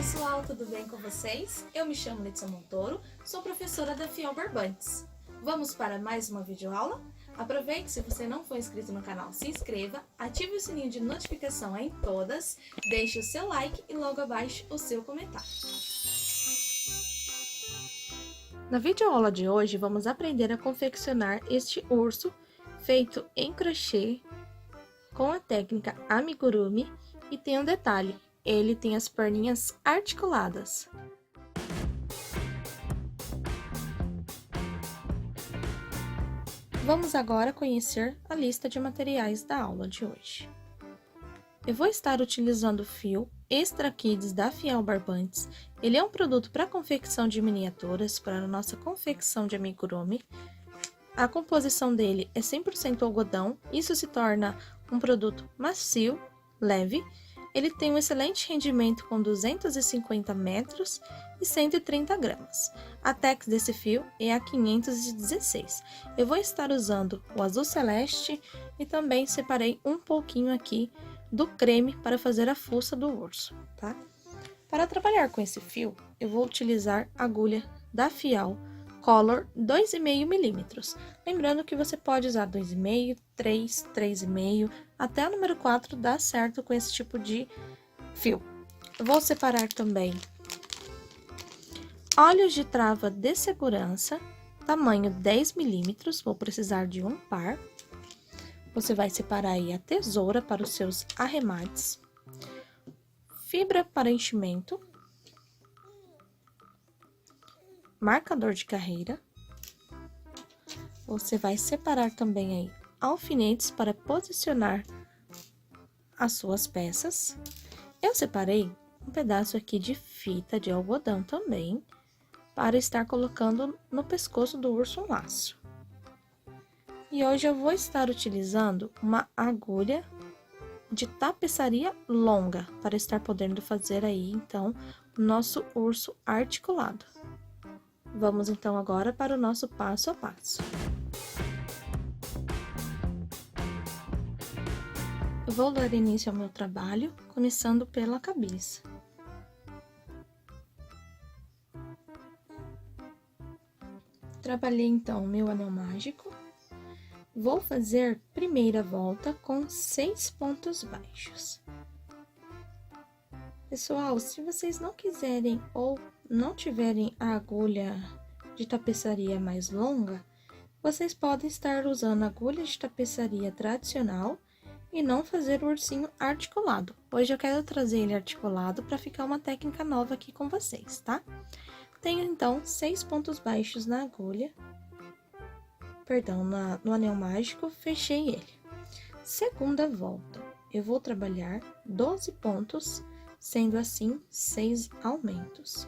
pessoal, tudo bem com vocês? Eu me chamo Letícia Montoro, sou professora da Fiel Barbantes. Vamos para mais uma videoaula? Aproveite, se você não for inscrito no canal, se inscreva, ative o sininho de notificação em todas, deixe o seu like e logo abaixo o seu comentário. Na videoaula de hoje, vamos aprender a confeccionar este urso feito em crochê com a técnica amigurumi e tem um detalhe, ele tem as perninhas articuladas. Vamos agora conhecer a lista de materiais da aula de hoje. Eu vou estar utilizando o fio Extra Kids da Fiel Barbantes. Ele é um produto para confecção de miniaturas, para a nossa confecção de amigurumi. A composição dele é 100% algodão, isso se torna um produto macio, leve. Ele tem um excelente rendimento com 250 metros e 130 gramas. A tex desse fio é a 516. Eu vou estar usando o azul celeste e também separei um pouquinho aqui do creme para fazer a fuça do urso, tá? Para trabalhar com esse fio, eu vou utilizar a agulha da Fiel Color 2,5 milímetros. Lembrando que você pode usar 2,5, 3, 3,5, até o número 4 dá certo com esse tipo de fio. Eu vou separar também olhos de trava de segurança, tamanho 10 milímetros, vou precisar de um par. Você vai separar aí a tesoura para os seus arremates, fibra para enchimento, marcador de carreira. Você vai separar também aí alfinetes para posicionar as suas peças. Eu separei um pedaço aqui de fita de algodão também, para estar colocando no pescoço do urso um laço. E hoje eu vou estar utilizando uma agulha de tapeçaria longa, para estar podendo fazer aí, então, o nosso urso articulado. Vamos, então, agora para o nosso passo a passo. Eu vou dar início ao meu trabalho, começando pela cabeça. Trabalhei, então, o meu anel mágico. Vou fazer primeira volta com 6 pontos baixos. Pessoal, se vocês não quiserem ou não tiverem a agulha de tapeçaria mais longa, vocês podem estar usando a agulha de tapeçaria tradicional e não fazer o ursinho articulado. Hoje eu quero trazer ele articulado para ficar uma técnica nova aqui com vocês, tá? Tenho, então, 6 pontos baixos na agulha. Perdão, no anel mágico, fechei ele. Segunda volta, eu vou trabalhar 12 pontos, sendo assim 6 aumentos.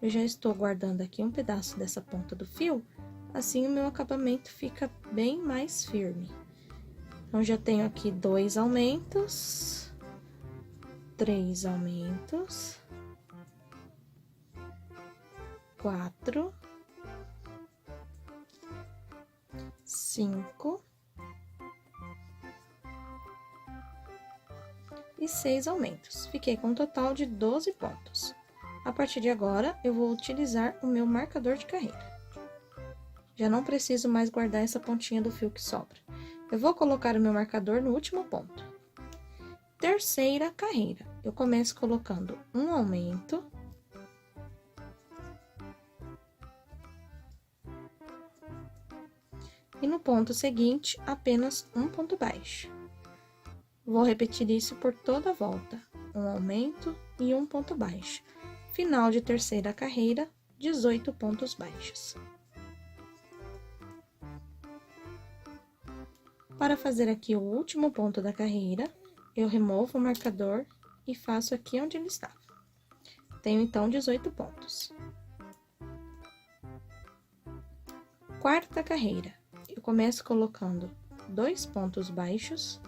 Eu já estou guardando aqui um pedaço dessa ponta do fio, assim o meu acabamento fica bem mais firme. Então, já tenho aqui 2 aumentos, 3 aumentos, 4, 5 e 6 aumentos. Fiquei com um total de 12 pontos. A partir de agora, eu vou utilizar o meu marcador de carreira. Já não preciso mais guardar essa pontinha do fio que sobra. Eu vou colocar o meu marcador no último ponto. Terceira carreira. Eu começo colocando um aumento. E no ponto seguinte, apenas um ponto baixo. Vou repetir isso por toda a volta. Um aumento e um ponto baixo. Final de terceira carreira, 18 pontos baixos. Para fazer aqui o último ponto da carreira, eu removo o marcador e faço aqui onde ele estava. Tenho, então, 18 pontos. Quarta carreira. Eu começo colocando 2 pontos baixos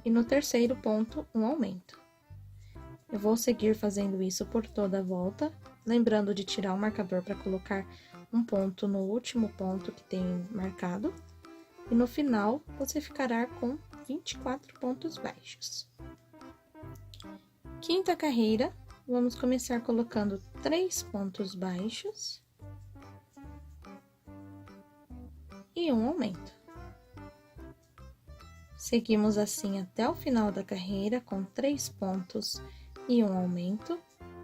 e no terceiro ponto um aumento. Eu vou seguir fazendo isso por toda a volta, lembrando de tirar o marcador para colocar um ponto no último ponto que tem marcado. E no final, você ficará com 24 pontos baixos. Quinta carreira, vamos começar colocando 3 pontos baixos e um aumento. Seguimos assim até o final da carreira com 3 pontos e um aumento,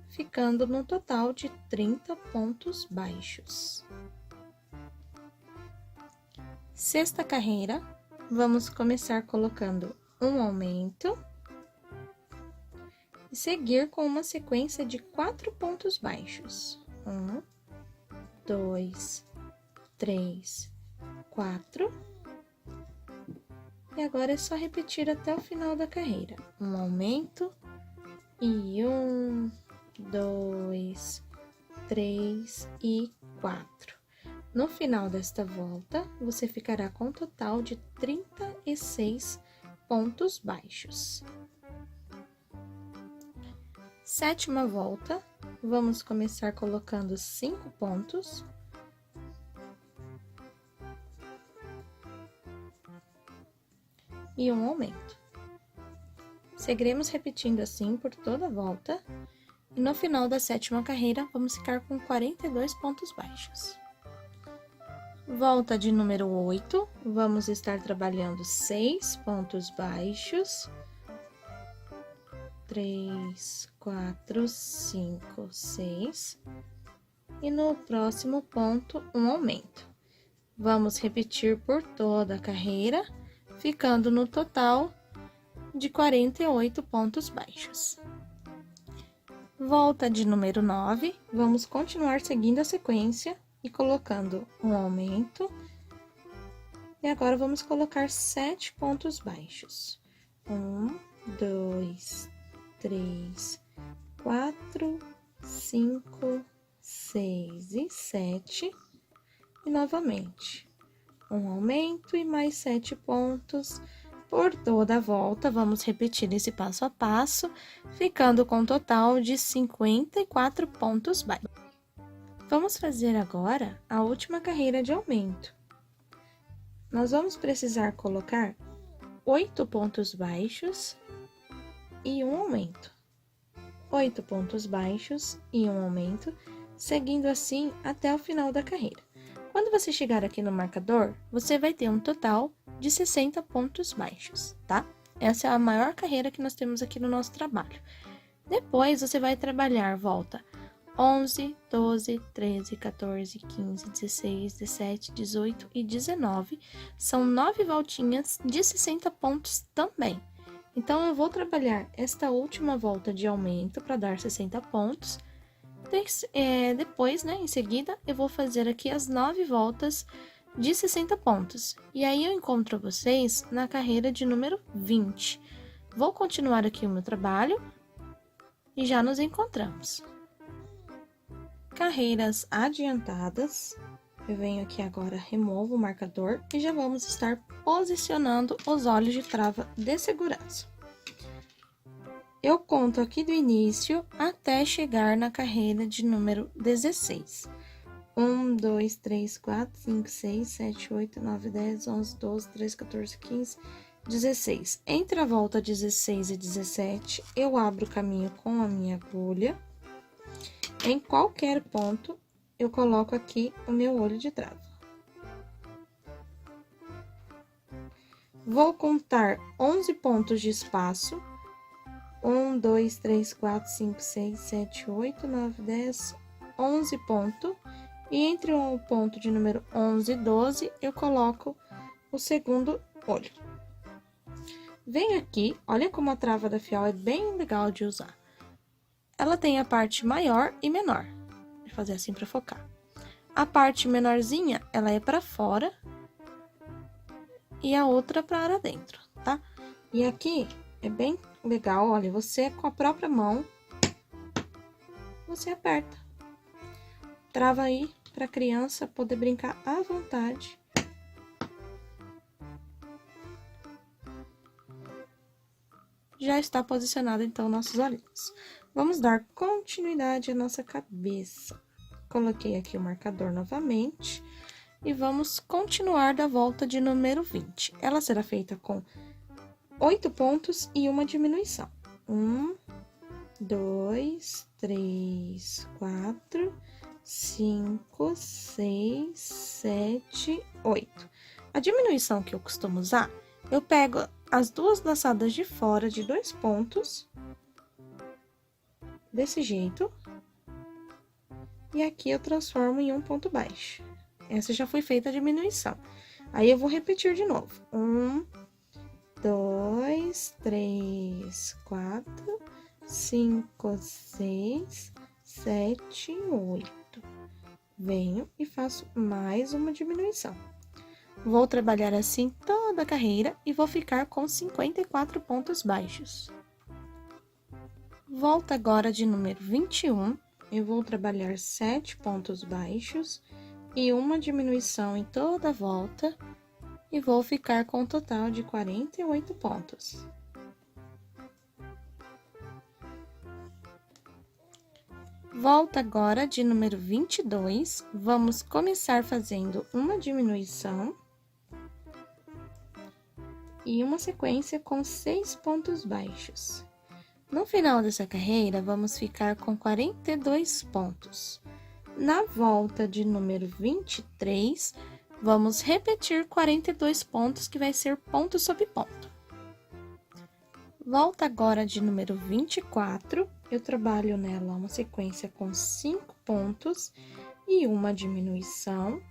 ficando no total de 30 pontos baixos. Sexta carreira, vamos começar colocando um aumento e seguir com uma sequência de 4 pontos baixos. 1, 2, 3, 4. E agora é só repetir até o final da carreira. Um aumento e 1, 2, 3 e 4. No final desta volta, você ficará com um total de 36 pontos baixos. Sétima volta, vamos começar colocando 5 pontos. E um aumento. Seguiremos repetindo assim por toda a volta. E no final da sétima carreira, vamos ficar com 42 pontos baixos. Volta de número 8, vamos estar trabalhando 6 pontos baixos. 3, 4, 5, 6. E no próximo ponto, um aumento. Vamos repetir por toda a carreira, ficando no total de 48 pontos baixos. Volta de número 9, vamos continuar seguindo a sequência e colocando um aumento. E agora vamos colocar 7 pontos baixos. 1, 2, 3, 4, 5, 6 e 7. E novamente, um aumento e mais 7 pontos. Por toda a volta, vamos repetir esse passo a passo, ficando com um total de 54 pontos baixos. Vamos fazer agora a última carreira de aumento. Nós vamos precisar colocar 8 pontos baixos e um aumento. 8 pontos baixos e um aumento, seguindo assim até o final da carreira. Quando você chegar aqui no marcador, você vai ter um total de 60 pontos baixos, tá? Essa é a maior carreira que nós temos aqui no nosso trabalho. Depois, você vai trabalhar volta 11, 12, 13, 14, 15, 16, 17, 18 e 19. São 9 voltinhas de 60 pontos também. Então, eu vou trabalhar esta última volta de aumento para dar 60 pontos. Depois, né, em seguida, eu vou fazer aqui as 9 voltas de 60 pontos. E aí, eu encontro vocês na carreira de número 20. Vou continuar aqui o meu trabalho e já nos encontramos. Carreiras adiantadas. Eu venho aqui agora, removo o marcador e já vamos estar posicionando os olhos de trava de segurança. Eu conto aqui do início até chegar na carreira de número 16. 1, 2, 3, 4, 5, 6, 7, 8, 9, 10, 11, 12, 13, 14, 15, 16. Entre a volta 16 e 17, eu abro o caminho com a minha agulha. Em qualquer ponto, eu coloco aqui o meu olho de trava. Vou contar 11 pontos de espaço. 1, 2, 3, 4, 5, 6, 7, 8, 9, 10, 11 pontos. E entre o ponto de número 11 e 12, eu coloco o segundo olho. Vem aqui, olha como a trava da fiel é bem legal de usar. Ela tem a parte maior e menor. Vou fazer assim para focar. A parte menorzinha, ela é para fora e a outra para dentro, tá? E aqui é bem legal, olha, você com a própria mão, você aperta. Trava aí para a criança poder brincar à vontade. Já está posicionado, então, nossos olhinhos. Vamos dar continuidade à nossa cabeça. Coloquei aqui o marcador novamente e vamos continuar da volta de número 20. Ela será feita com 8 pontos e uma diminuição. 1, 2, 3, 4, 5, 6, 7, 8. A diminuição que eu costumo usar, eu pego as duas laçadas de fora de 2 pontos, desse jeito, e aqui eu transformo em um ponto baixo. Essa já foi feita a diminuição. Aí, eu vou repetir de novo. 1, 2, 3, 4, 5, 6, 7, 8. Venho e faço mais uma diminuição. Vou trabalhar assim toda a carreira e vou ficar com 54 pontos baixos. Volta agora de número 21, eu vou trabalhar 7 pontos baixos e uma diminuição em toda a volta e vou ficar com um total de 48 pontos. Volta agora de número 22, vamos começar fazendo uma diminuição e uma sequência com 6 pontos baixos. No final dessa carreira, vamos ficar com 42 pontos. Na volta de número 23, vamos repetir 42 pontos, que vai ser ponto sobre ponto. Volta agora de número 24, eu trabalho nela uma sequência com 5 pontos e uma diminuição,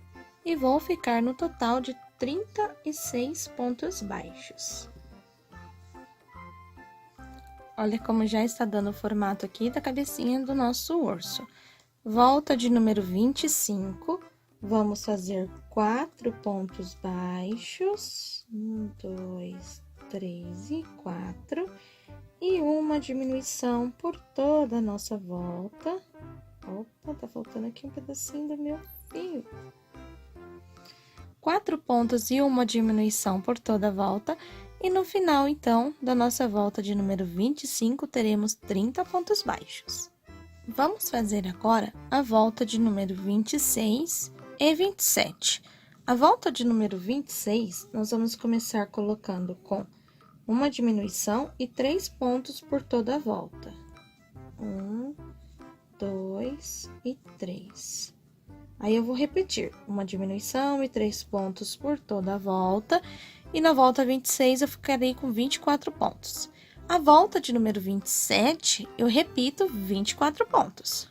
e vou ficar no total de 36 pontos baixos. Olha como já está dando o formato aqui da cabecinha do nosso urso. Volta de número 25, vamos fazer 4 pontos baixos, 1, 2, 3 e 4, e uma diminuição por toda a nossa volta. Opa, tá faltando aqui um pedacinho do meu fio. 4 pontos e uma diminuição por toda a volta. E no final, então, da nossa volta de número 25, teremos 30 pontos baixos. Vamos fazer agora a volta de número 26 e 27. A volta de número 26, nós vamos começar colocando com uma diminuição e 3 pontos por toda a volta. 1, 2 e 3. Aí, eu vou repetir uma diminuição e 3 pontos por toda a volta. E na volta 26, eu ficarei com 24 pontos. A volta de número 27, eu repito 24 pontos.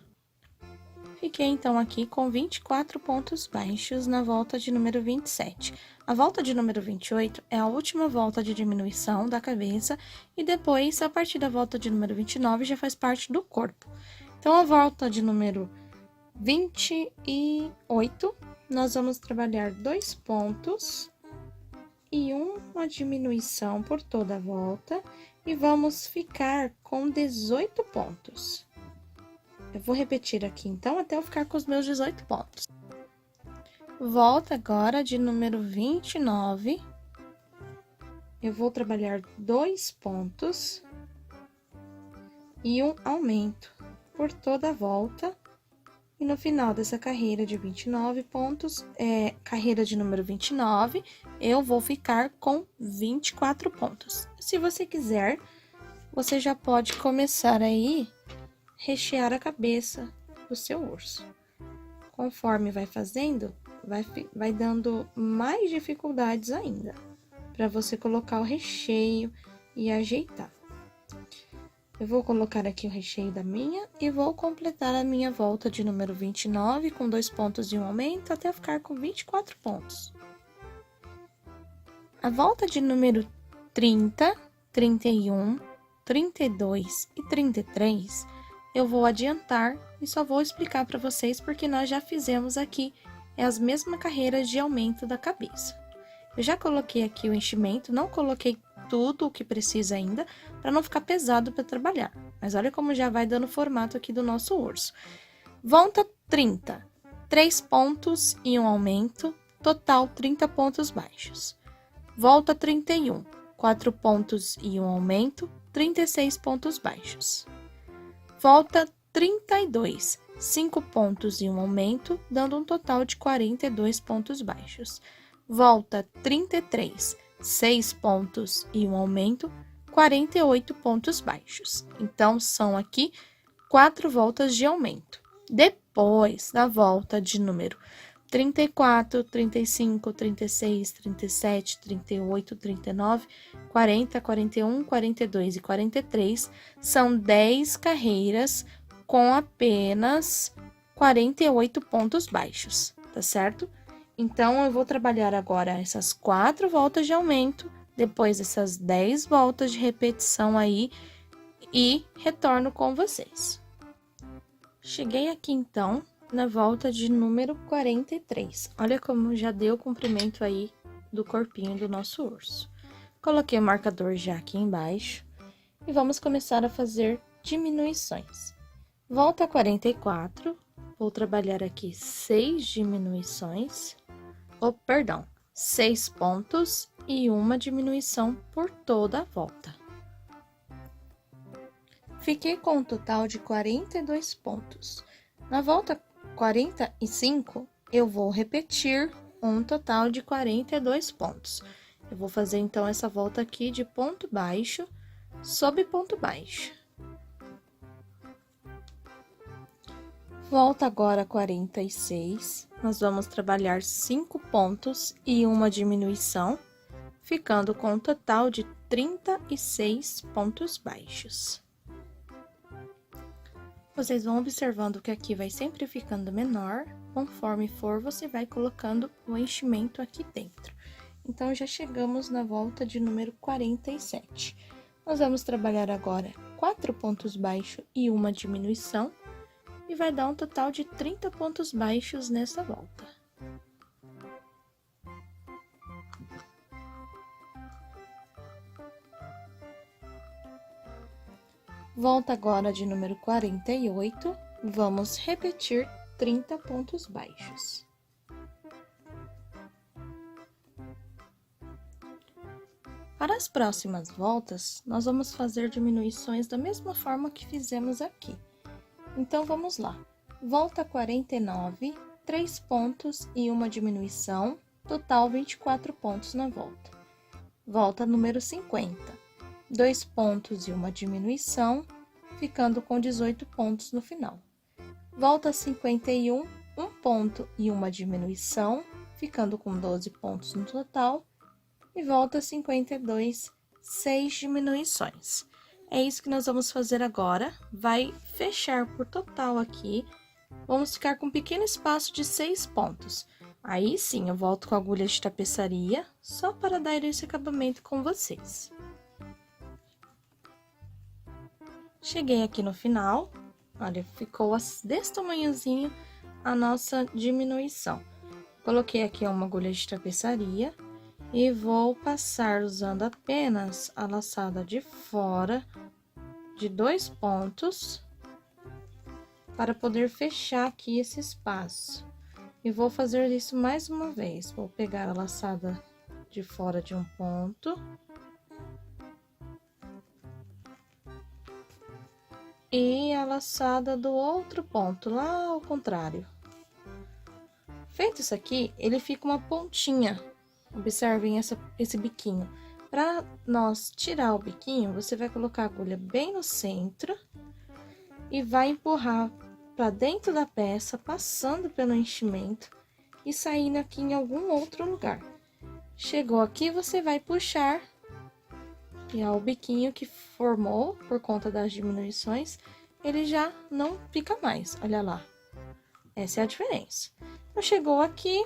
Fiquei, então, aqui com 24 pontos baixos na volta de número 27. A volta de número 28 é a última volta de diminuição da cabeça e depois, a partir da volta de número 29, já faz parte do corpo. Então, a volta de número 28, nós vamos trabalhar 2 pontos e uma diminuição por toda a volta, e vamos ficar com 18 pontos. Eu vou repetir aqui, então, até eu ficar com os meus 18 pontos. Volta agora de número 29, eu vou trabalhar 2 pontos e um aumento por toda a volta. E no final dessa carreira de 29 pontos, carreira de número 29, eu vou ficar com 24 pontos. Se você quiser, você já pode começar aí rechear a cabeça do seu urso. Conforme vai fazendo, vai dando mais dificuldades ainda, para você colocar o recheio e ajeitar. Eu vou colocar aqui o recheio da minha e vou completar a minha volta de número 29 com 2 pontos e um aumento até ficar com 24 pontos. A volta de número 30, 31, 32 e 33, eu vou adiantar e só vou explicar para vocês porque nós já fizemos aqui as mesmas carreiras de aumento da cabeça. Eu já coloquei aqui o enchimento, não coloquei tudo o que precisa ainda, para não ficar pesado para trabalhar. Mas olha como já vai dando formato aqui do nosso urso. Volta 30, 3 pontos e um aumento, total 30 pontos baixos. Volta 31, 4 pontos e um aumento, 36 pontos baixos. Volta 32, 5 pontos e um aumento, dando um total de 42 pontos baixos. Volta 33, 6 pontos e um aumento, 48 pontos baixos. Então, são aqui 4 voltas de aumento. Depois da volta de número 34, 35, 36, 37, 38, 39, 40, 41, 42 e 43, são 10 carreiras com apenas 48 pontos baixos, tá certo? Então, eu vou trabalhar agora essas 4 voltas de aumento, depois essas 10 voltas de repetição aí, e retorno com vocês. Cheguei aqui, então, na volta de número 43. Olha como já deu o comprimento aí do corpinho do nosso urso. Coloquei o marcador já aqui embaixo e vamos começar a fazer diminuições. Volta 44, vou trabalhar aqui 6 diminuições, perdão, 6 pontos e uma diminuição por toda a volta. Fiquei com um total de 42 pontos. Na volta 45, eu vou repetir um total de 42 pontos. Eu vou fazer, então, essa volta aqui de ponto baixo sobre ponto baixo. Volta agora 46, nós vamos trabalhar 5 pontos e uma diminuição, ficando com um total de 36 pontos baixos. Vocês vão observando que aqui vai sempre ficando menor, conforme for, você vai colocando o enchimento aqui dentro. Então, já chegamos na volta de número 47. Nós vamos trabalhar agora 4 pontos baixos e uma diminuição, e vai dar um total de 30 pontos baixos nessa volta. Volta agora de número 48, vamos repetir 30 pontos baixos. Para as próximas voltas, nós vamos fazer diminuições da mesma forma que fizemos aqui. Então, vamos lá. Volta 49, 3 pontos e uma diminuição, total 24 pontos na volta. Volta número 50. 2 pontos e uma diminuição, ficando com 18 pontos no final. Volta 51, 1 ponto e uma diminuição, ficando com 12 pontos no total. E volta 52, 6 diminuições. É isso que nós vamos fazer agora. Vai fechar por total aqui. Vamos ficar com um pequeno espaço de 6 pontos. Aí sim, eu volto com a agulha de tapeçaria, só para dar esse acabamento com vocês. Cheguei aqui no final, olha, ficou desse tamanhozinho a nossa diminuição. Coloquei aqui uma agulha de tapeçaria e vou passar usando apenas a laçada de fora de 2 pontos para poder fechar aqui esse espaço. E vou fazer isso mais uma vez. Vou pegar a laçada de fora de um ponto e a laçada do outro ponto, lá ao contrário. Feito isso aqui, ele fica uma pontinha. Observem esse biquinho. Para nós tirar o biquinho, você vai colocar a agulha bem no centro e vai empurrar para dentro da peça, passando pelo enchimento e saindo aqui em algum outro lugar. Chegou aqui, você vai puxar e ó, o biquinho que formou por conta das diminuições, ele já não fica mais, olha lá. Essa é a diferença. Então, chegou aqui,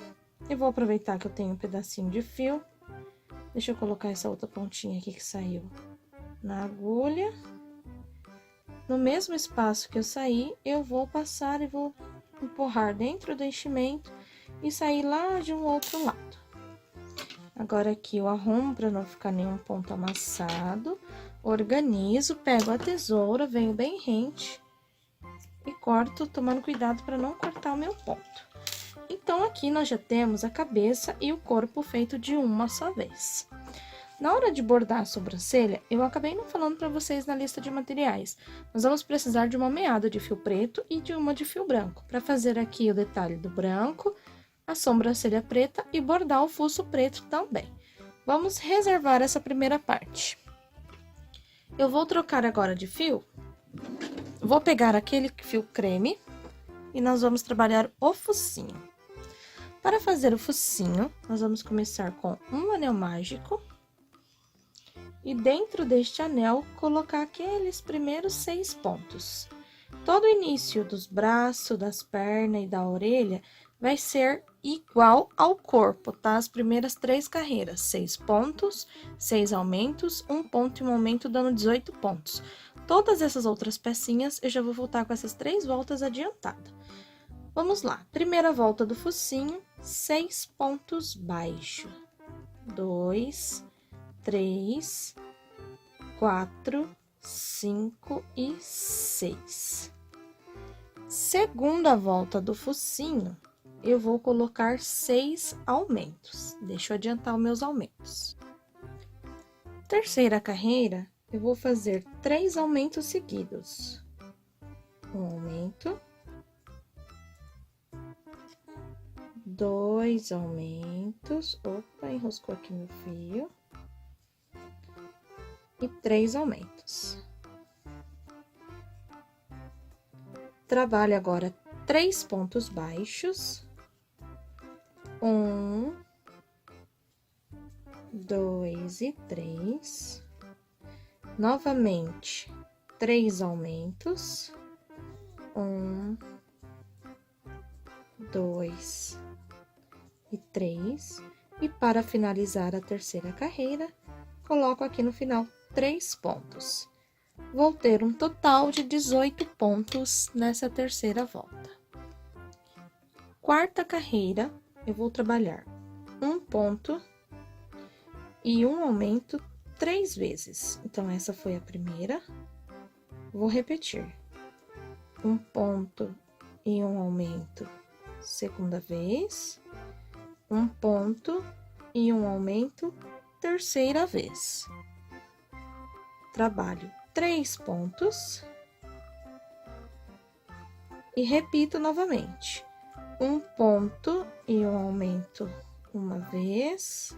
eu vou aproveitar que eu tenho um pedacinho de fio. Deixa eu colocar essa outra pontinha aqui que saiu na agulha. No mesmo espaço que eu saí, eu vou passar e vou empurrar dentro do enchimento e sair lá de um outro lado. Agora, aqui eu arrumo para não ficar nenhum ponto amassado. Organizo, pego a tesoura, venho bem rente e corto, tomando cuidado para não cortar o meu ponto. Então, aqui nós já temos a cabeça e o corpo feito de uma só vez. Na hora de bordar a sobrancelha, eu acabei não falando para vocês na lista de materiais. Nós vamos precisar de uma meada de fio preto e de uma de fio branco, para fazer aqui o detalhe do branco, a sobrancelha preta e bordar o fuço preto também. Vamos reservar essa primeira parte. Eu vou trocar agora de fio. Vou pegar aquele fio creme e nós vamos trabalhar o focinho. Para fazer o focinho, nós vamos começar com um anel mágico. E dentro deste anel, colocar aqueles primeiros 6 pontos. Todo o início dos braços, das pernas e da orelha vai ser igual ao corpo, tá? As primeiras 3 carreiras, 6 pontos, 6 aumentos, 1 ponto e um aumento, dando 18 pontos. Todas essas outras pecinhas, eu já vou voltar com essas 3 voltas adiantadas. Vamos lá, primeira volta do focinho, 6 pontos baixos. 2, 3, 4, 5 e 6. Segunda volta do focinho, eu vou colocar 6 aumentos. Deixa eu adiantar os meus aumentos. Terceira carreira, eu vou fazer 3 aumentos seguidos. Um aumento. 2 aumentos. Opa, enroscou aqui meu fio. E 3 aumentos. Trabalho agora 3 pontos baixos. 1, 2 e 3. Novamente, 3 aumentos. 1, 2 e 3. E para finalizar a terceira carreira, coloco aqui no final 3 pontos. Vou ter um total de 18 pontos nessa terceira volta. Quarta carreira, eu vou trabalhar um ponto e um aumento 3 vezes. Então, essa foi a primeira. Vou repetir. Um ponto e um aumento, segunda vez. Um ponto e um aumento, terceira vez. Trabalho 3 pontos e repito novamente. Um ponto e um aumento uma vez,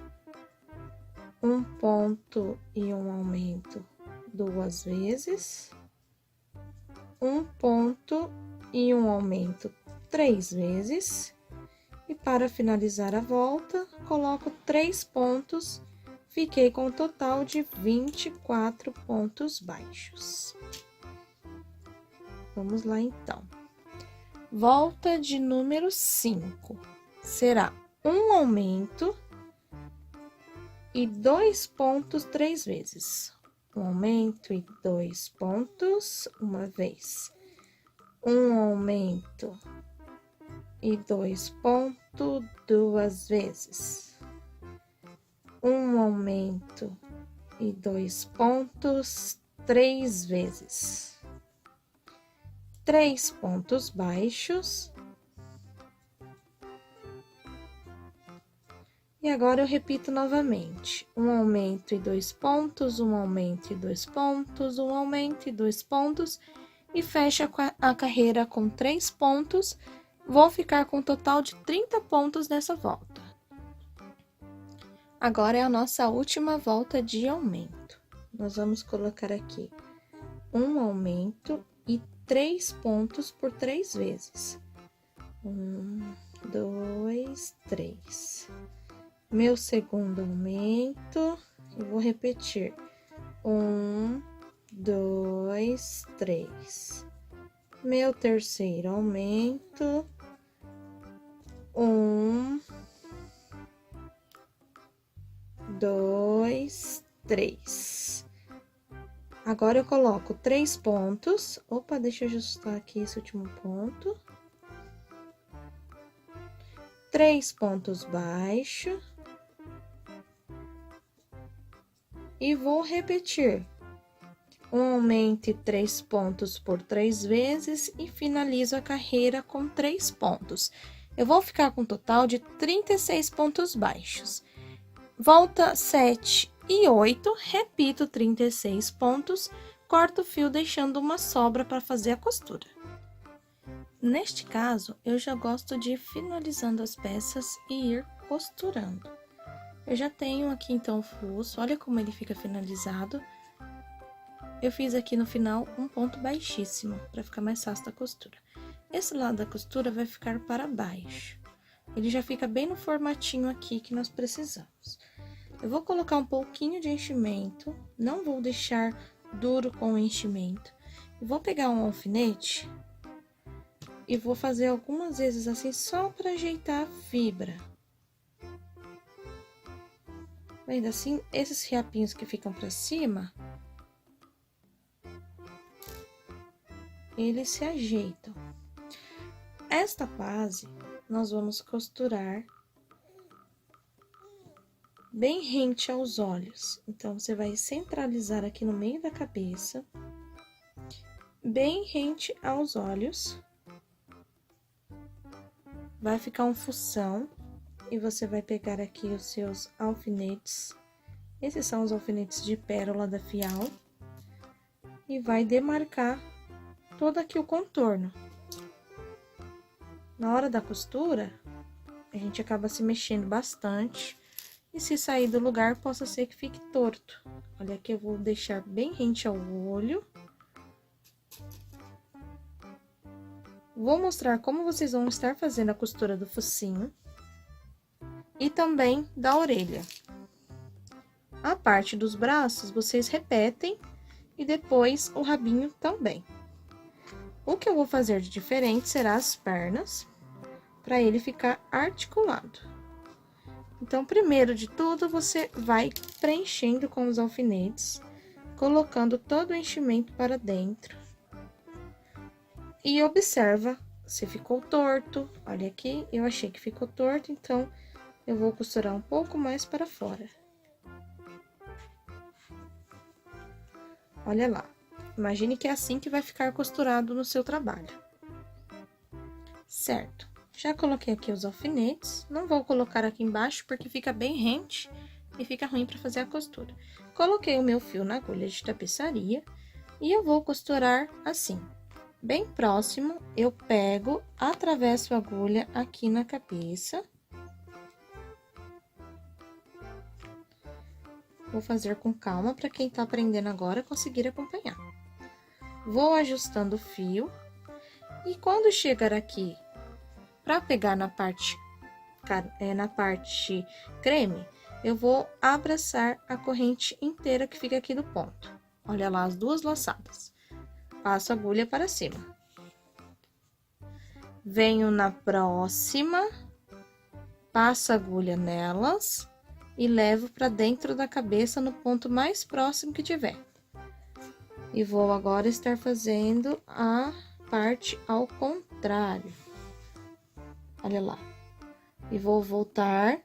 um ponto e um aumento 2 vezes, um ponto e um aumento 3 vezes, e para finalizar a volta, coloco 3 pontos. Fiquei com um total de 24 pontos baixos. Vamos lá, então. Volta de número 5. Será um aumento e 2 pontos 3 vezes. Um aumento e 2 pontos uma vez. Um aumento e 2 pontos 2 vezes. Um aumento e 2 pontos 3 vezes. 3 pontos baixos. E agora eu repito novamente. Um aumento e 2 pontos, um aumento e 2 pontos, um aumento e 2 pontos. E fecho a carreira com 3 pontos. Vou ficar com um total de 30 pontos nessa volta. Agora é a nossa última volta de aumento. Nós vamos colocar aqui um aumento e 3 pontos por 3 vezes. 1, 2, 3. Meu segundo aumento, eu vou repetir. 1, 2, 3. Meu terceiro aumento. 1, 2, 3. Agora eu coloco 3 pontos. Opa, deixa eu ajustar aqui esse último ponto. 3 pontos baixos. E vou repetir. Um aumento e 3 pontos por 3 vezes e finalizo a carreira com 3 pontos. Eu vou ficar com um total de 36 pontos baixos. Volta 7 e 8, repito 36 pontos, corto o fio deixando uma sobra para fazer a costura. Neste caso, eu já gosto de ir finalizando as peças e ir costurando. Eu já tenho aqui então o fuso, olha como ele fica finalizado. eu fiz aqui no final um ponto baixíssimo, para ficar mais fácil da costura. Esse lado da costura vai ficar para baixo. Ele já fica bem no formatinho aqui que nós precisamos. Eu vou colocar um pouquinho de enchimento, não vou deixar duro com o enchimento. Eu vou pegar um alfinete e vou fazer algumas vezes assim, só para ajeitar a fibra. Vendo assim, esses fiapinhos que ficam para cima, eles se ajeitam. Esta base, nós vamos costurar bem rente aos olhos. Então, você vai centralizar aqui no meio da cabeça, bem rente aos olhos. Vai ficar um fução e você vai pegar aqui os seus alfinetes. Esses são os alfinetes de pérola da Fial. E vai demarcar todo aqui o contorno. Na hora da costura, a gente acaba se mexendo bastante. E se sair do lugar, possa ser que fique torto. Olha aqui, eu vou deixar bem rente ao olho. Vou mostrar como vocês vão estar fazendo a costura do focinho. E também da orelha. A parte dos braços, vocês repetem. E depois o rabinho também. O que eu vou fazer de diferente será as pernas, para ele ficar articulado. Então, primeiro de tudo, você vai preenchendo com os alfinetes, colocando todo o enchimento para dentro. E observa se ficou torto. Olha aqui, eu achei que ficou torto, então eu vou costurar um pouco mais para fora. Olha lá. Imagine que é assim que vai ficar costurado no seu trabalho. Certo. Já coloquei aqui os alfinetes. Não vou colocar aqui embaixo porque fica bem rente e fica ruim para fazer a costura. Coloquei o meu fio na agulha de tapeçaria e eu vou costurar assim. Bem próximo, eu pego, atravesso a agulha aqui na cabeça. Vou fazer com calma para quem tá aprendendo agora conseguir acompanhar. Vou ajustando o fio. E quando chegar aqui, para pegar na parte creme, eu vou abraçar a corrente inteira que fica aqui do ponto. Olha lá as duas laçadas. Passo a agulha para cima. Venho na próxima, passo a agulha nelas e levo para dentro da cabeça no ponto mais próximo que tiver. E vou agora estar fazendo a parte ao contrário. Olha lá. E vou voltar,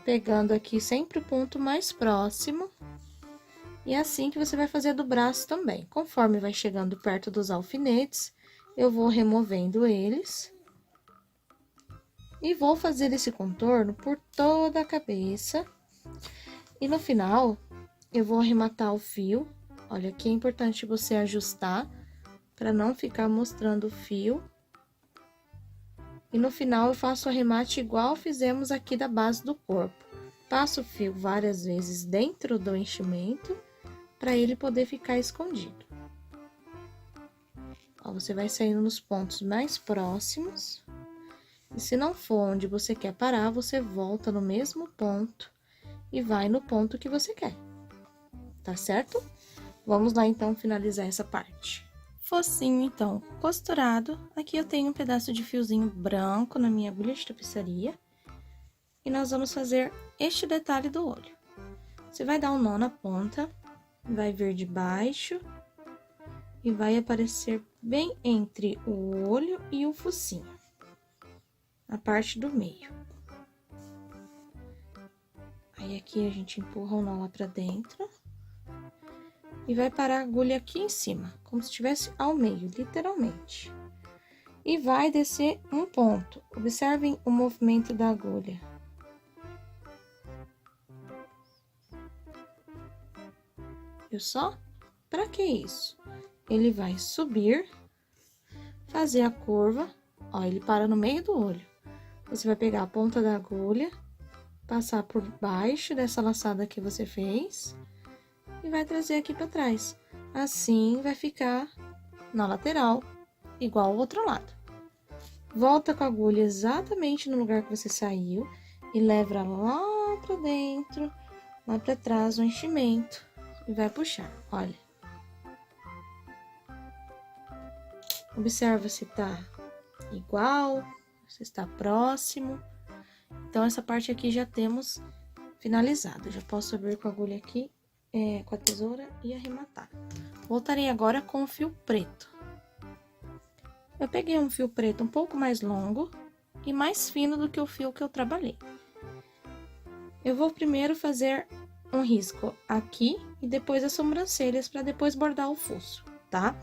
pegando aqui sempre o ponto mais próximo. E é assim que você vai fazer do braço também. Conforme vai chegando perto dos alfinetes, eu vou removendo eles. E vou fazer esse contorno por toda a cabeça. E no final, eu vou arrematar o fio. Olha, aqui é importante você ajustar, para não ficar mostrando o fio. E no final, eu faço o arremate igual fizemos aqui da base do corpo. Passo o fio várias vezes dentro do enchimento, para ele poder ficar escondido. Ó, você vai saindo nos pontos mais próximos. E se não for onde você quer parar, você volta no mesmo ponto e vai no ponto que você quer. Tá certo? Vamos lá, então, finalizar essa parte. Focinho, então, costurado. Aqui eu tenho um pedaço de fiozinho branco na minha agulha de tapeçaria. E nós vamos fazer este detalhe do olho. Você vai dar um nó na ponta, vai vir de baixo e vai aparecer bem entre o olho e o focinho, na parte do meio. Aí, aqui a gente empurra o nó lá pra dentro. E vai parar a agulha aqui em cima, como se estivesse ao meio, literalmente. E vai descer um ponto. Observem o movimento da agulha. Viu só? Pra que isso? Ele vai subir, fazer a curva, ó, ele para no meio do olho. Você vai pegar a ponta da agulha, passar por baixo dessa laçada que você fez e vai trazer aqui pra trás. Assim vai ficar na lateral, igual ao outro lado. Volta com a agulha exatamente no lugar que você saiu e leva lá pra dentro, lá pra trás o enchimento e vai puxar, olha. Observa se tá igual, se está próximo. Então, essa parte aqui já temos finalizado. Já posso abrir com a agulha aqui, com a tesoura e arrematar. Voltarei agora com o fio preto. Eu peguei um fio preto um pouco mais longo e mais fino do que o fio que eu trabalhei. Eu vou primeiro fazer um risco aqui e depois as sobrancelhas para depois bordar o fuço, tá?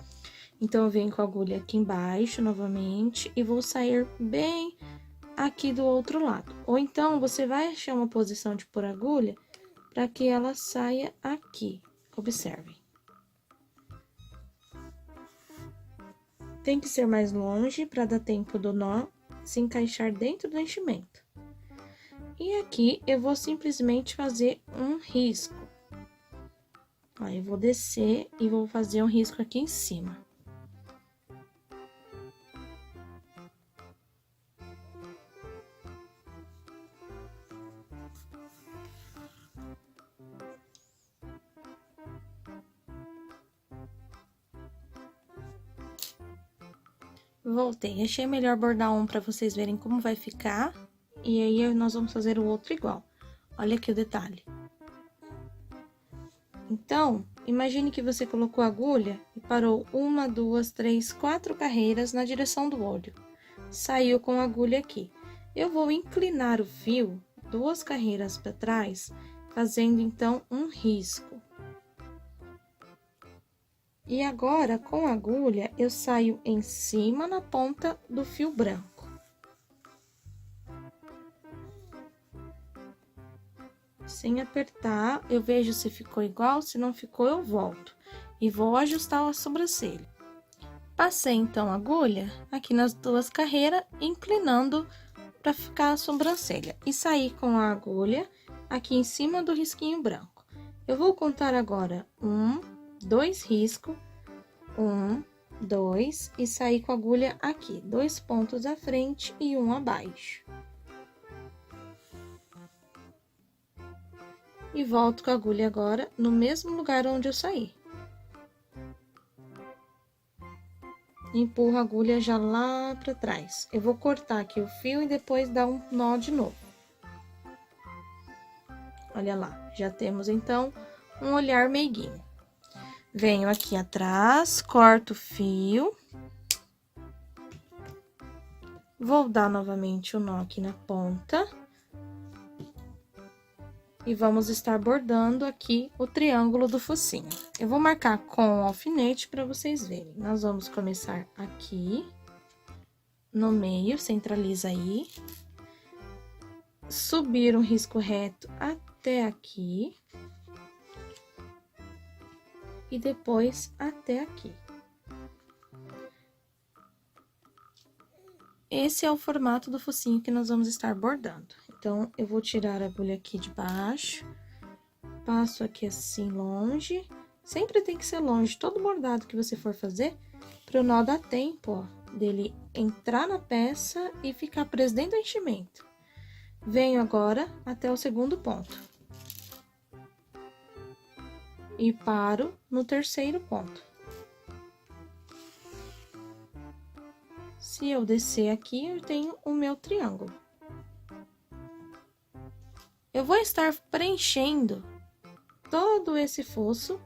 Então, eu venho com a agulha aqui embaixo novamente e vou sair bem aqui do outro lado. Ou então, você vai achar uma posição de pôr agulha para que ela saia aqui. Observem. Tem que ser mais longe para dar tempo do nó se encaixar dentro do enchimento. E aqui, eu vou simplesmente fazer um risco. Aí, eu vou descer e vou fazer um risco aqui em cima. Voltei, achei melhor bordar um para vocês verem como vai ficar, e aí nós vamos fazer o outro igual. Olha aqui o detalhe. Então, imagine que você colocou a agulha e parou 1, 2, 3, 4 carreiras na direção do olho. Saiu com a agulha aqui. Eu vou inclinar o fio 2 carreiras para trás, fazendo então um risco. E agora, com a agulha, eu saio em cima na ponta do fio branco. Sem apertar, eu vejo se ficou igual, se não ficou, eu volto. E vou ajustar a sobrancelha. Passei, então, a agulha aqui nas 2 carreiras, inclinando para ficar a sobrancelha. E saí com a agulha aqui em cima do risquinho branco. Eu vou contar agora 2 riscos, 1, 2, e sair com a agulha aqui, 2 pontos à frente e 1 abaixo. E volto com a agulha agora no mesmo lugar onde eu saí. Empurro a agulha já lá pra trás. Eu vou cortar aqui o fio e depois dar um nó de novo. Olha lá, já temos então um olhar meiguinho. Venho aqui atrás, corto o fio. Vou dar novamente o nó aqui na ponta. E vamos estar bordando aqui o triângulo do focinho. Eu vou marcar com o alfinete para vocês verem. Nós vamos começar aqui, no meio, centraliza aí. Subir um risco reto até aqui. E depois até aqui. Esse é o formato do focinho que nós vamos estar bordando. Então, eu vou tirar a agulha aqui de baixo, passo aqui assim longe. Sempre tem que ser longe, todo bordado que você for fazer, para o nó dar tempo, ó, dele entrar na peça e ficar preso dentro do enchimento. Venho agora até o segundo ponto. E paro no terceiro ponto. Se eu descer aqui, eu tenho o meu triângulo. Eu vou estar preenchendo todo esse fosso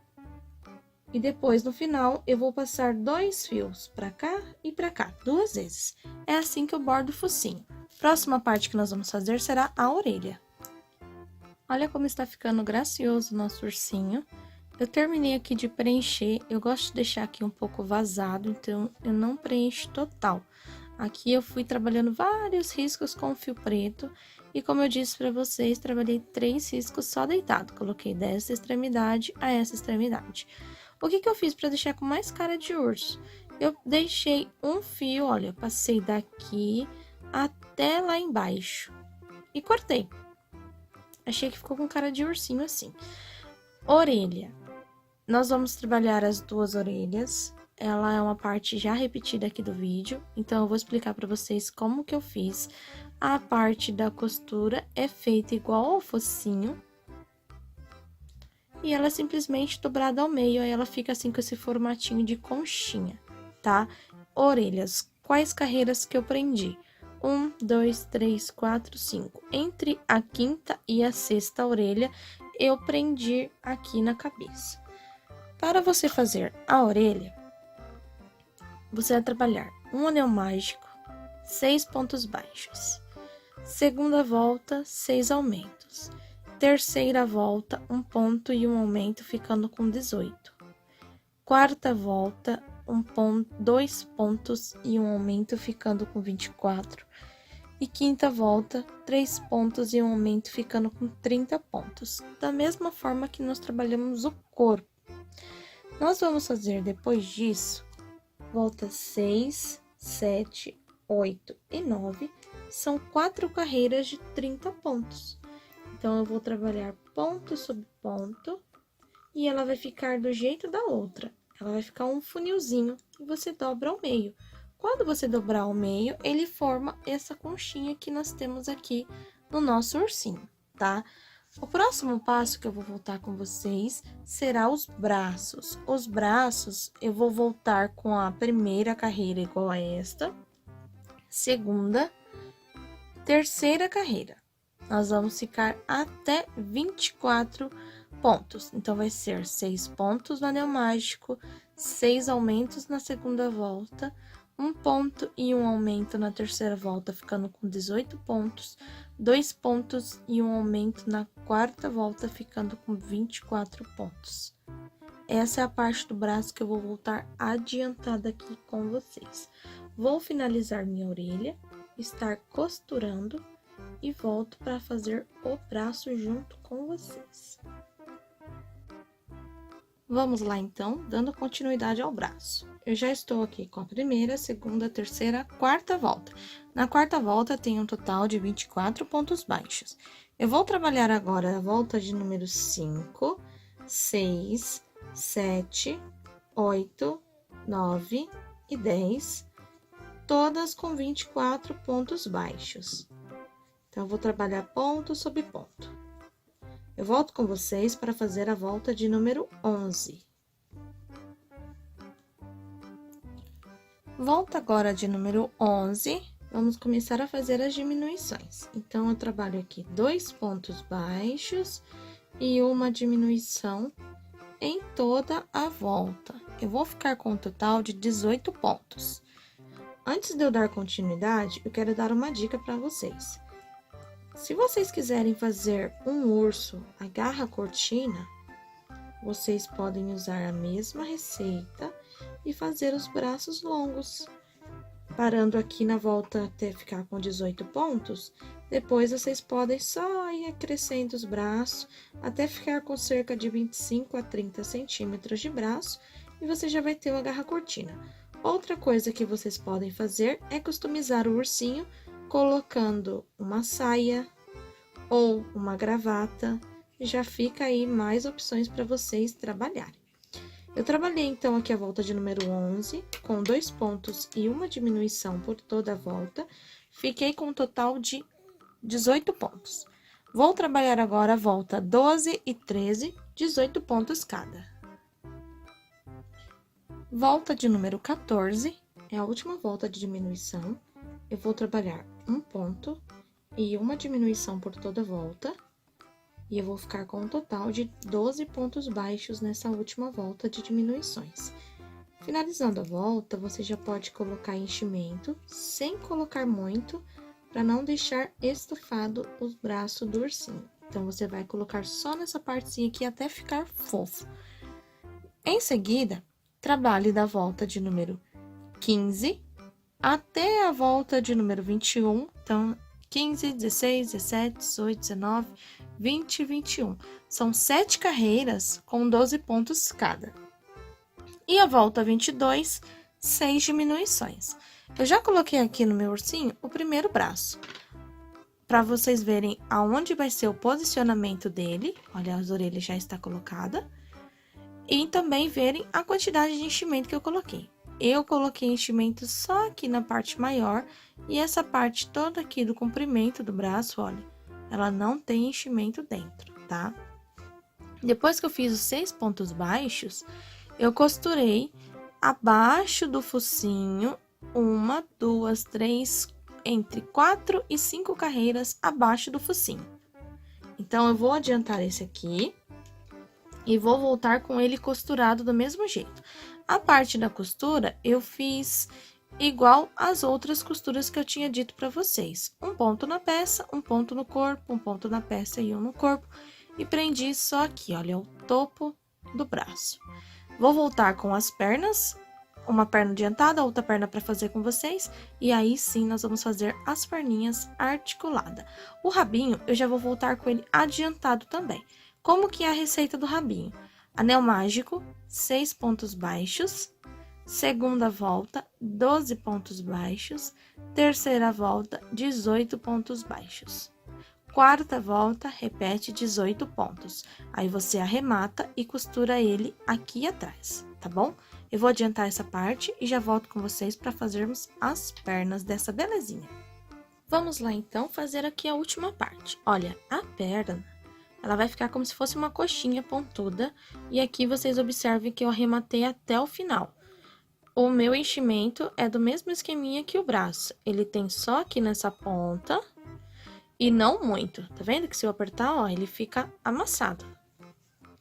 e depois, no final, eu vou passar 2 fios pra cá e pra cá, 2 vezes. É assim que eu bordo o focinho. Próxima parte que nós vamos fazer será a orelha. Olha como está ficando gracioso o nosso ursinho. Eu terminei aqui de preencher, eu gosto de deixar aqui um pouco vazado, então eu não preencho total. Aqui eu fui trabalhando vários riscos com fio preto e, como eu disse para vocês, trabalhei 3 riscos só deitado. Coloquei dessa extremidade a essa extremidade. O que eu fiz para deixar com mais cara de urso? Eu deixei um fio, olha, eu passei daqui até lá embaixo e cortei. Achei que ficou com cara de ursinho assim. Orelha. Nós vamos trabalhar as duas orelhas. Ela é uma parte já repetida aqui do vídeo, então eu vou explicar para vocês como que eu fiz. A parte da costura é feita igual ao focinho. E ela é simplesmente dobrada ao meio, aí ela fica assim com esse formatinho de conchinha, tá? Orelhas, quais carreiras que eu prendi? 1, 2, 3, 4, 5. Entre a quinta e a sexta orelha, eu prendi aqui na cabeça. Para você fazer a orelha, você vai trabalhar um anel mágico, 6 pontos baixos. Segunda volta, 6 aumentos. Terceira volta, 1 ponto e 1 aumento, ficando com 18. Quarta volta, 2 pontos e 1 aumento, ficando com 24. E quinta volta, 3 pontos e 1 aumento, ficando com 30 pontos. Da mesma forma que nós trabalhamos o corpo. Nós vamos fazer, depois disso, volta 6, 7, 8 e 9. São 4 carreiras de 30 pontos. Então, eu vou trabalhar ponto sobre ponto e ela vai ficar do jeito da outra. Ela vai ficar um funilzinho e você dobra ao meio. Quando você dobrar ao meio, ele forma essa conchinha que nós temos aqui no nosso ursinho, tá? O próximo passo que eu vou voltar com vocês será os braços. Os braços, eu vou voltar com a primeira carreira igual a esta, segunda, terceira carreira. Nós vamos ficar até 24 pontos. Então, vai ser 6 pontos no anel mágico, 6 aumentos na segunda volta, 1 ponto e 1 aumento na terceira volta, ficando com 18 pontos, 2 pontos e 1 aumento na quarta volta, ficando com 24 pontos. Essa é a parte do braço que eu vou voltar adiantada aqui com vocês. Vou finalizar minha orelha, estar costurando e volto para fazer o braço junto com vocês. Vamos lá, então, dando continuidade ao braço. Eu já estou aqui com a primeira, segunda, terceira, quarta volta. Na quarta volta, tem um total de 24 pontos baixos. Eu vou trabalhar agora a volta de número 5, 6, 7, 8, 9 e 10, todas com 24 pontos baixos. Então, eu vou trabalhar ponto sobre ponto. Eu volto com vocês para fazer a volta de número 11. Volta agora de número 11, vamos começar a fazer as diminuições. Então, eu trabalho aqui 2 pontos baixos e uma diminuição em toda a volta. Eu vou ficar com um total de 18 pontos. Antes de eu dar continuidade, eu quero dar uma dica para vocês. Se vocês quiserem fazer um urso a garra cortina, vocês podem usar a mesma receita e fazer os braços longos. Parando aqui na volta até ficar com 18 pontos, depois vocês podem só ir acrescentando os braços até ficar com cerca de 25 a 30 centímetros de braço e você já vai ter uma garra cortina. Outra coisa que vocês podem fazer é customizar o ursinho colocando uma saia ou uma gravata, já fica aí mais opções para vocês trabalharem. Eu trabalhei então aqui a volta de número 11, com 2 pontos e uma diminuição por toda a volta, fiquei com um total de 18 pontos. Vou trabalhar agora a volta 12 e 13, 18 pontos cada. Volta de número 14, é a última volta de diminuição. Eu vou trabalhar 1 ponto e uma diminuição por toda a volta. E eu vou ficar com um total de 12 pontos baixos nessa última volta de diminuições. Finalizando a volta, você já pode colocar enchimento, sem colocar muito, para não deixar estufado os braços do ursinho. Então, você vai colocar só nessa partezinha aqui até ficar fofo. Em seguida, trabalhe da volta de número 15 até a volta de número 21. Então, 15, 16, 17, 18, 19, 20 e 21. São 7 carreiras com 12 pontos cada. E a volta 22, 6 diminuições. Eu já coloquei aqui no meu ursinho o primeiro braço, para vocês verem aonde vai ser o posicionamento dele. Olha, as orelhas já está colocada. e também verem a quantidade de enchimento que eu coloquei. Eu coloquei enchimento só aqui na parte maior e essa parte toda aqui do comprimento do braço, olha, ela não tem enchimento dentro, tá? Depois que eu fiz os 6 pontos baixos, eu costurei abaixo do focinho, 1, 2, 3, entre 4 e 5 carreiras abaixo do focinho. Então, eu vou adiantar esse aqui e vou voltar com ele costurado do mesmo jeito. A parte da costura, eu fiz igual as outras costuras que eu tinha dito para vocês. Um ponto na peça, um ponto no corpo, um ponto na peça e um no corpo. E prendi só aqui, olha, o topo do braço. Vou voltar com as pernas, uma perna adiantada, outra perna para fazer com vocês. E aí sim, nós vamos fazer as perninhas articuladas. O rabinho, eu já vou voltar com ele adiantado também. Como que é a receita do rabinho? Anel mágico, 6 pontos baixos. Segunda volta, 12 pontos baixos. Terceira volta, 18 pontos baixos. Quarta volta, repete 18 pontos. Aí, você arremata e costura ele aqui atrás, tá bom? Eu vou adiantar essa parte e já volto com vocês para fazermos as pernas dessa belezinha. Vamos lá, então, fazer aqui a última parte. Olha, a perna, ela vai ficar como se fosse uma coxinha pontuda. E aqui, vocês observem que eu arrematei até o final. O meu enchimento é do mesmo esqueminha que o braço. Ele tem só aqui nessa ponta. E não muito, tá vendo que se eu apertar, ó, ele fica amassado,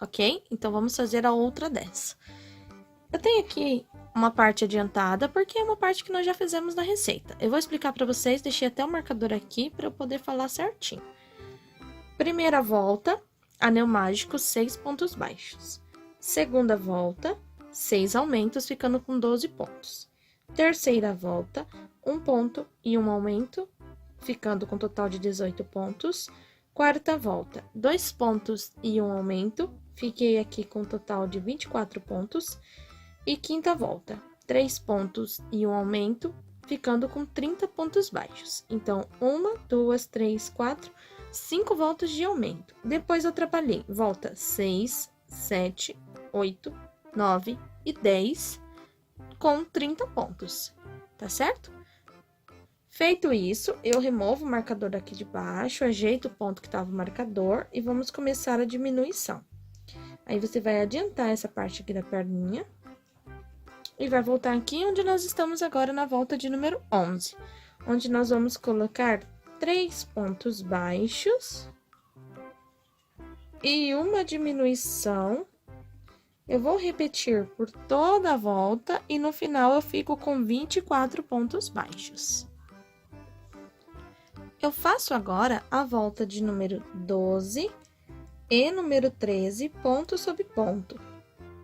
ok? Então, vamos fazer a outra dessa. Eu tenho aqui uma parte adiantada, porque é uma parte que nós já fizemos na receita. Eu vou explicar pra vocês, deixei até o marcador aqui pra eu poder falar certinho. Primeira volta, anel mágico, 6 pontos baixos. Segunda volta, 6 aumentos, ficando com 12 pontos. Terceira volta, 1 ponto e 1 aumento, ficando com um total de 18 pontos. Quarta volta, 2 pontos e 1 aumento, fiquei aqui com um total de 24 pontos. E quinta volta, 3 pontos e 1 aumento, ficando com 30 pontos baixos. Então, 1, 2, 3, 4, 5 voltas de aumento. Depois, eu trabalhei volta 6, 7, 8, 9 e 10, com 30 pontos, tá certo? Feito isso, eu removo o marcador aqui de baixo, ajeito o ponto que estava o marcador e vamos começar a diminuição. Aí, você vai adiantar essa parte aqui da perninha e vai voltar aqui onde nós estamos agora na volta de número 11, onde nós vamos colocar 3 pontos baixos e uma diminuição. Eu vou repetir por toda a volta e no final eu fico com 24 pontos baixos. Eu faço agora a volta de número 12 e número 13, ponto sobre ponto.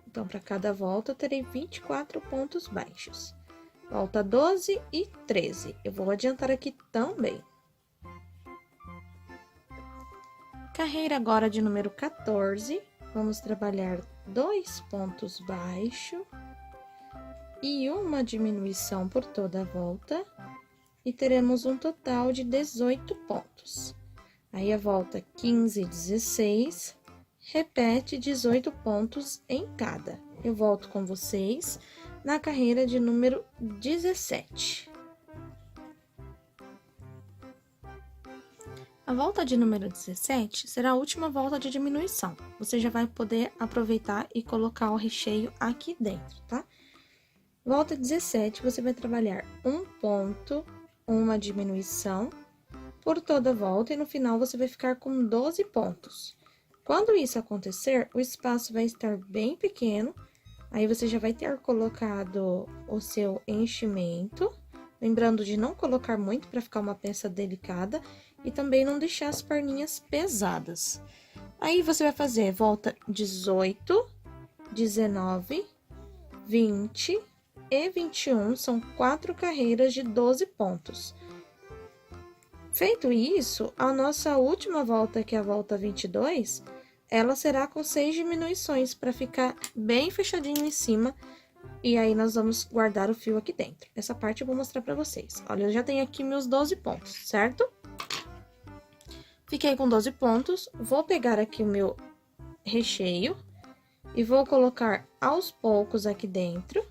Então, para cada volta, eu terei 24 pontos baixos. Volta 12 e 13. Eu vou adiantar aqui também. Carreira agora de número 14. Vamos trabalhar 2 pontos baixos e uma diminuição por toda a volta. E teremos um total de 18 pontos. Aí, a volta 15 e 16, repete 18 pontos em cada. Eu volto com vocês na carreira de número 17. A volta de número 17 será a última volta de diminuição. Você já vai poder aproveitar e colocar o recheio aqui dentro, tá? Volta 17, você vai trabalhar um ponto, uma diminuição por toda a volta e no final você vai ficar com 12 pontos. Quando isso acontecer, o espaço vai estar bem pequeno, aí você já vai ter colocado o seu enchimento, lembrando de não colocar muito para ficar uma peça delicada e também não deixar as perninhas pesadas. Aí, você vai fazer volta 18, 19, 20 e 21, são 4 carreiras de 12 pontos. Feito isso, a nossa última volta, que é a volta 22, ela será com 6 diminuições, para ficar bem fechadinho em cima. E aí, nós vamos guardar o fio aqui dentro. Essa parte eu vou mostrar pra vocês. Olha, eu já tenho aqui meus 12 pontos, certo? Fiquei com 12 pontos. Vou pegar aqui o meu recheio E vou colocar aos poucos aqui dentro.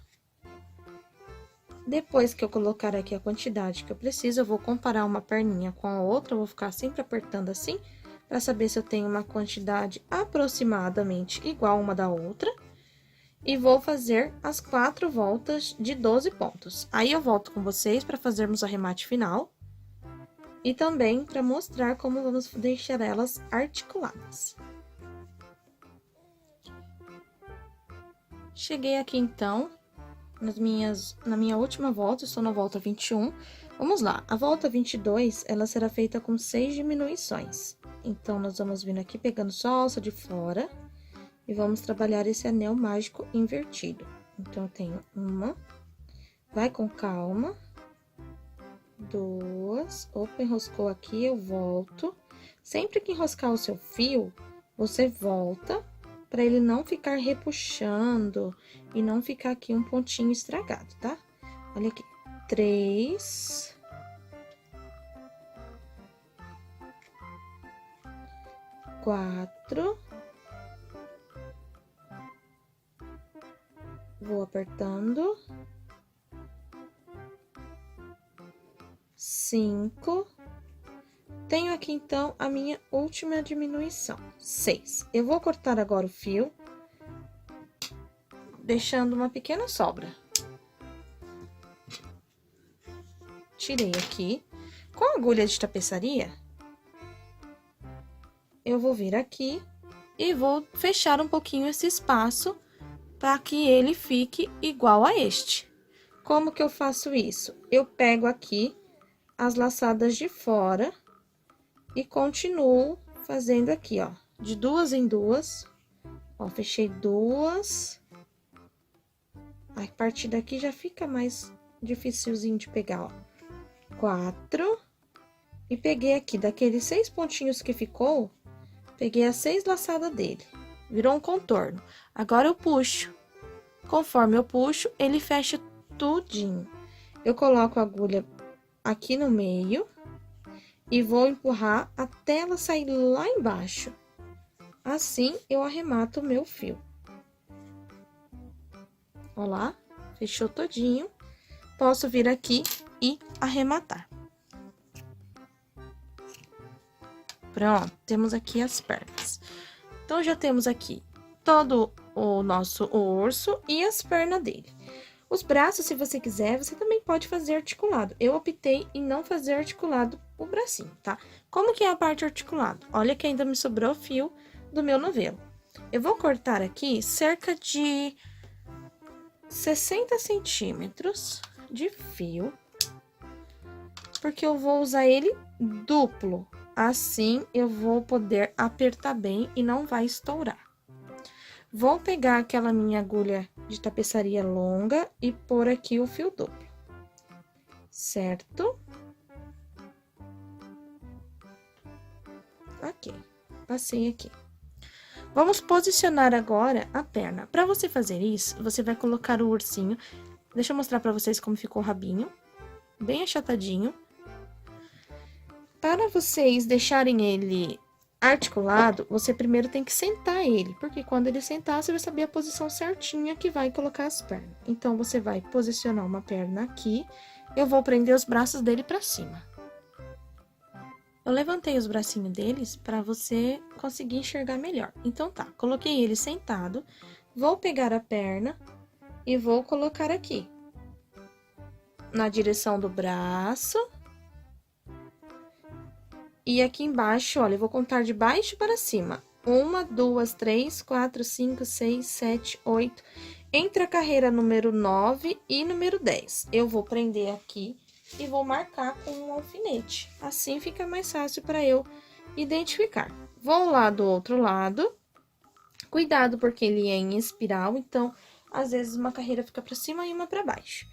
Depois que eu colocar aqui a quantidade que eu preciso, eu vou comparar uma perninha com a outra, eu vou ficar sempre apertando assim, para saber se eu tenho uma quantidade aproximadamente igual uma da outra. E vou fazer as 4 voltas de 12 pontos. Aí eu volto com vocês para fazermos o arremate final. E também para mostrar como vamos deixar elas articuladas. Cheguei aqui então, na minha última volta, estou na volta 21. Vamos lá, a volta 22, ela será feita com 6 diminuições. Então, nós vamos vindo aqui pegando só a alça de fora e vamos trabalhar esse anel mágico invertido. Então, eu tenho uma, vai com calma, 2, opa, enroscou aqui, eu volto. Sempre que enroscar o seu fio, você volta para ele não ficar repuxando e não ficar aqui um pontinho estragado, tá? Olha aqui, 3, 4, vou apertando, 5, tenho aqui então a minha última diminuição, 6. Eu vou cortar agora o fio, deixando uma pequena sobra. Tirei aqui. Com a agulha de tapeçaria, eu vou vir aqui e vou fechar um pouquinho esse espaço para que ele fique igual a este. Como que eu faço isso? Eu pego aqui as laçadas de fora e continuo fazendo aqui, ó, de 2 em 2. Ó, fechei 2. A partir daqui já fica mais dificilzinho de pegar, ó. 4. E peguei aqui, daqueles 6 pontinhos que ficou, peguei as 6 laçadas dele. Virou um contorno. Agora, eu puxo. Conforme eu puxo, ele fecha tudinho. Eu coloco a agulha aqui no meio e vou empurrar até ela sair lá embaixo. Assim, eu arremato o meu fio. Ó lá, fechou todinho. Posso vir aqui e arrematar. Pronto, temos aqui as pernas. Então, já temos aqui todo o nosso urso e as pernas dele. Os braços, se você quiser, você também pode fazer articulado. Eu optei em não fazer articulado o bracinho, tá? Como que é a parte articulada? Olha que ainda me sobrou fio do meu novelo. Eu vou cortar aqui cerca de 60 centímetros de fio, porque eu vou usar ele duplo. Assim, eu vou poder apertar bem e não vai estourar. Vou pegar aquela minha agulha de tapeçaria longa e pôr aqui o fio duplo, certo? Ok, passei aqui. Vamos posicionar agora a perna. Para você fazer isso, você vai colocar o ursinho. Deixa eu mostrar para vocês como ficou o rabinho, bem achatadinho. Para vocês deixarem ele articulado, você primeiro tem que sentar ele, porque quando ele sentar, você vai saber a posição certinha que vai colocar as pernas. Então, você vai posicionar uma perna aqui, eu vou prender os braços dele pra cima. Eu levantei os bracinhos deles para você conseguir enxergar melhor. Então, tá, coloquei ele sentado, vou pegar a perna e vou colocar aqui, na direção do braço. E aqui embaixo, olha, eu vou contar de baixo para cima. 1, 2, 3, 4, 5, 6, 7, 8. Entre a carreira número 9 e número 10. Eu vou prender aqui e vou marcar com um alfinete. Assim fica mais fácil para eu identificar. Vou lá do outro lado. Cuidado, porque ele é em espiral, então, às vezes, uma carreira fica para cima e uma para baixo.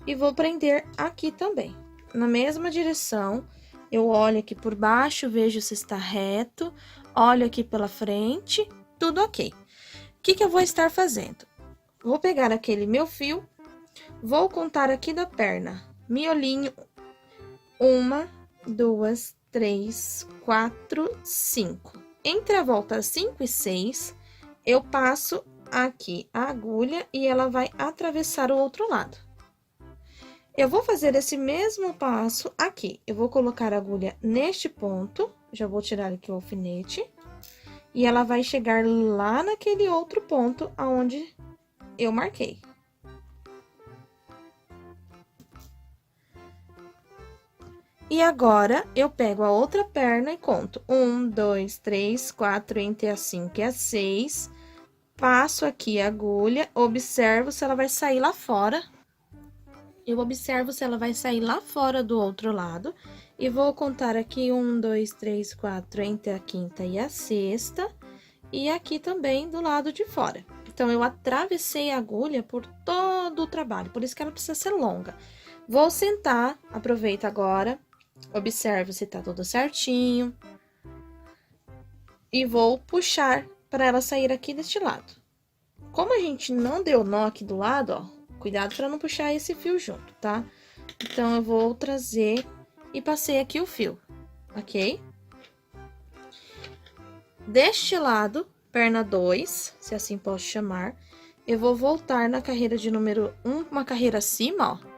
E vou prender aqui também, na mesma direção. Eu olho aqui por baixo, vejo se está reto, olho aqui pela frente, tudo ok. O que eu vou estar fazendo? Vou pegar aquele meu fio, vou contar aqui da perna, miolinho, 1, 2, 3, 4, 5. Entre a volta 5 e 6, eu passo aqui a agulha e ela vai atravessar o outro lado. Eu vou fazer esse mesmo passo aqui. Eu vou colocar a agulha neste ponto, já vou tirar aqui o alfinete, e ela vai chegar lá naquele outro ponto aonde eu marquei. E agora, eu pego a outra perna e conto 1, 2, 3, 4, entre a 5 e a 6. Passo aqui a agulha, observo se ela vai sair lá fora. Eu observo se ela vai sair lá fora do outro lado. E vou contar aqui 1, 2, 3, 4, entre a quinta e a sexta. E aqui também do lado de fora. Então, eu atravessei a agulha por todo o trabalho, por isso que ela precisa ser longa. Vou sentar, aproveita agora, observo se tá tudo certinho. E vou puxar para ela sair aqui deste lado. Como a gente não deu nó aqui do lado, ó, cuidado para não puxar esse fio junto, tá? Então, eu vou trazer e passei aqui o fio, ok? Deste lado, perna 2, se assim posso chamar, eu vou voltar na carreira de número 1, uma carreira acima, ó.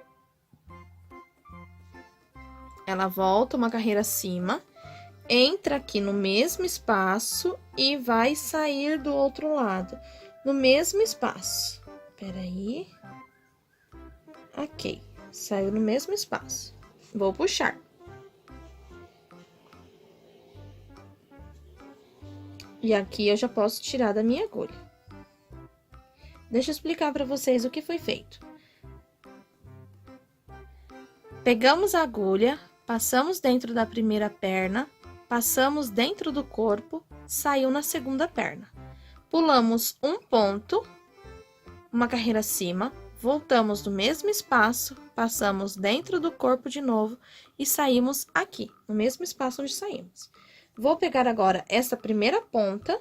Ela volta uma carreira acima, entra aqui no mesmo espaço e vai sair do outro lado, no mesmo espaço. Peraí. Ok, saiu no mesmo espaço. Vou puxar. E aqui eu já posso tirar da minha agulha. Deixa eu explicar para vocês o que foi feito. Pegamos a agulha, passamos dentro da primeira perna, passamos dentro do corpo, saiu na segunda perna. Pulamos um ponto, uma carreira acima, voltamos no mesmo espaço, passamos dentro do corpo de novo e saímos aqui, no mesmo espaço onde saímos. Vou pegar agora essa primeira ponta,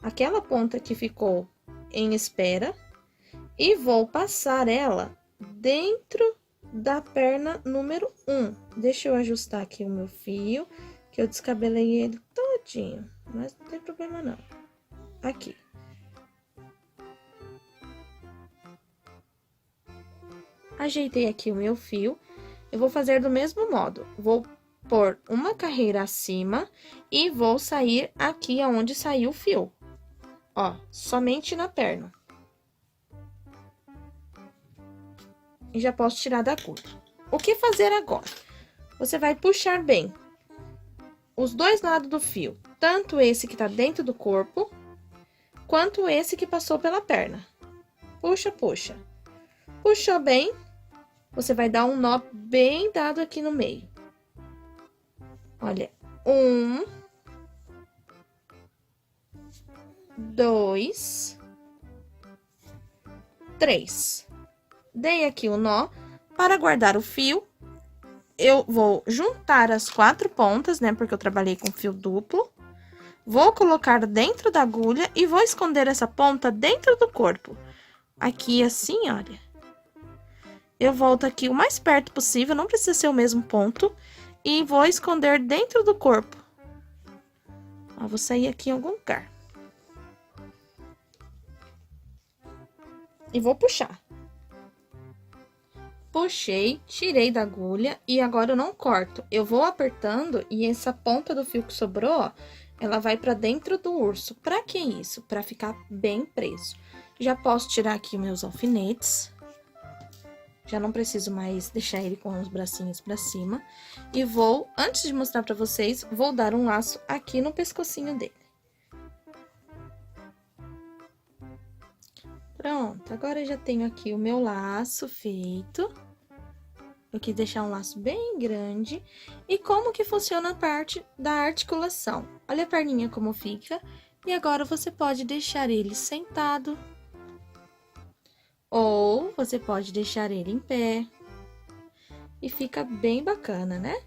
aquela ponta que ficou em espera, e vou passar ela dentro da perna número 1. Deixa eu ajustar aqui o meu fio, que eu descabelei ele todinho, mas não tem problema não. Aqui. Ajeitei aqui o meu fio, eu vou fazer do mesmo modo, vou pôr uma carreira acima e vou sair aqui aonde saiu o fio, ó, somente na perna. E já posso tirar da agulha. O que fazer agora? Você vai puxar bem os dois lados do fio, tanto esse que tá dentro do corpo, quanto esse que passou pela perna. Puxa, puxa. Puxou bem, você vai dar um nó bem dado aqui no meio. Olha, 1, 2, 3. Dei aqui o nó. Para guardar o fio, eu vou juntar as 4 pontas, né? Porque eu trabalhei com fio duplo. Vou colocar dentro da agulha e vou esconder essa ponta dentro do corpo. Aqui assim, olha. Eu volto aqui o mais perto possível, não precisa ser o mesmo ponto. E vou esconder dentro do corpo. Ó, vou sair aqui em algum lugar. E vou puxar. Puxei, tirei da agulha e agora eu não corto. Eu vou apertando e essa ponta do fio que sobrou, ó, ela vai pra dentro do urso. Pra que isso? Pra ficar bem preso. Já posso tirar aqui meus alfinetes. Já não preciso mais deixar ele com os bracinhos pra cima. E vou, antes de mostrar pra vocês, vou dar um laço aqui no pescocinho dele. Pronto, agora eu já tenho aqui o meu laço feito. Eu quis deixar um laço bem grande. E como que funciona a parte da articulação? Olha a perninha como fica. E agora você pode deixar ele sentado. Ou você pode deixar ele em pé. E fica bem bacana, né?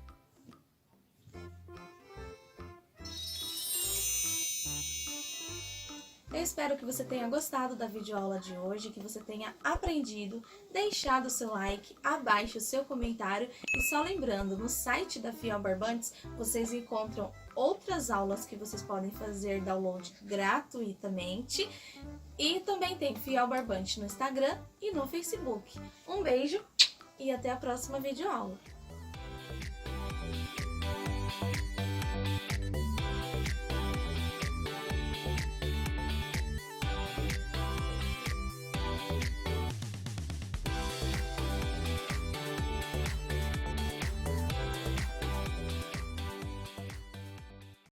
Eu espero que você tenha gostado da videoaula de hoje, que você tenha aprendido, deixado o seu like, abaixo o seu comentário. E só lembrando, no site da Fiel Barbantes, vocês encontram outras aulas que vocês podem fazer download gratuitamente. E também tem Fiel Barbante no Instagram e no Facebook. Um beijo e até a próxima videoaula.